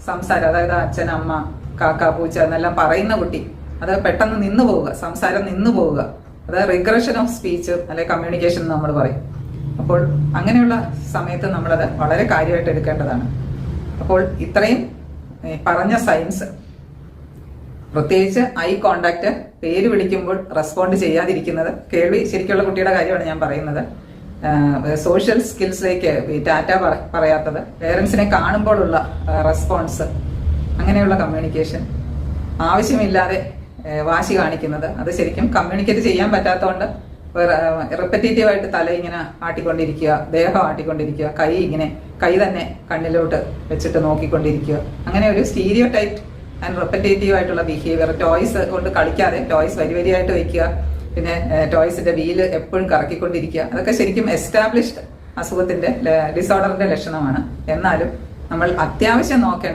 സംസാരം, അതായത് അച്ഛൻ, അമ്മ, കാക്ക, പൂച്ച എന്നെല്ലാം പറയുന്ന കുട്ടി അത് പെട്ടെന്ന് നിന്നു പോവുക, സംസാരം നിന്നു പോവുക, അത് റിഗ്രഷൻ ഓഫ് സ്പീച്ച് അല്ലെ കമ്മ്യൂണിക്കേഷൻ എന്ന് നമ്മൾ പറയും. അപ്പോൾ അങ്ങനെയുള്ള സമയത്ത് നമ്മളത് വളരെ കാര്യമായിട്ട് എടുക്കേണ്ടതാണ്. അപ്പോൾ ഇത്രയും പറഞ്ഞ സയൻസ്, പ്രത്യേകിച്ച് ഐ കോണ്ടാക്ട്, പേര് വിളിക്കുമ്പോൾ റെസ്പോണ്ട് ചെയ്യാതിരിക്കുന്നത്, കേൾവി ശരിക്കുള്ള കുട്ടിയുടെ കാര്യമാണ് ഞാൻ പറയുന്നത്. സോഷ്യൽ സ്കിൽസിലേക്ക് ടാറ്റ പറയാത്തത്, പേരൻസിനെ കാണുമ്പോഴുള്ള റെസ്പോൺസ്, അങ്ങനെയുള്ള കമ്മ്യൂണിക്കേഷൻ, ആവശ്യമില്ലാതെ വാശി കാണിക്കുന്നത്, അത് ശരിക്കും കമ്മ്യൂണിക്കേറ്റ് ചെയ്യാൻ പറ്റാത്തതുകൊണ്ട് റിപ്പറ്റേറ്റീവായിട്ട് തല ഇങ്ങനെ ആട്ടിക്കൊണ്ടിരിക്കുക, ദേഹം ആട്ടിക്കൊണ്ടിരിക്കുക, കൈ തന്നെ കണ്ണിലോട്ട് വെച്ചിട്ട് നോക്കിക്കൊണ്ടിരിക്കുക, അങ്ങനെ ഒരു സ്റ്റീരിയോ ടൈപ്പ് ആൻഡ് റിപ്പറ്റേറ്റീവ് ആയിട്ടുള്ള ബിഹേവിയർ. ടോയ്സ് കൊണ്ട് കളിക്കാതെ ടോയ്സ് വരിയായിട്ട് വെക്കുക, പിന്നെ ടോയ്സിന്റെ വീല് എപ്പോഴും കറക്കിക്കൊണ്ടിരിക്കുക, അതൊക്കെ ശരിക്കും എസ്റ്റാബ്ലിഷ്ഡ് അസുഖത്തിന്റെ ഡിസോർഡറിന്റെ ലക്ഷണമാണ്. എന്നാലും നമ്മൾ അത്യാവശ്യം നോക്കേണ്ടത്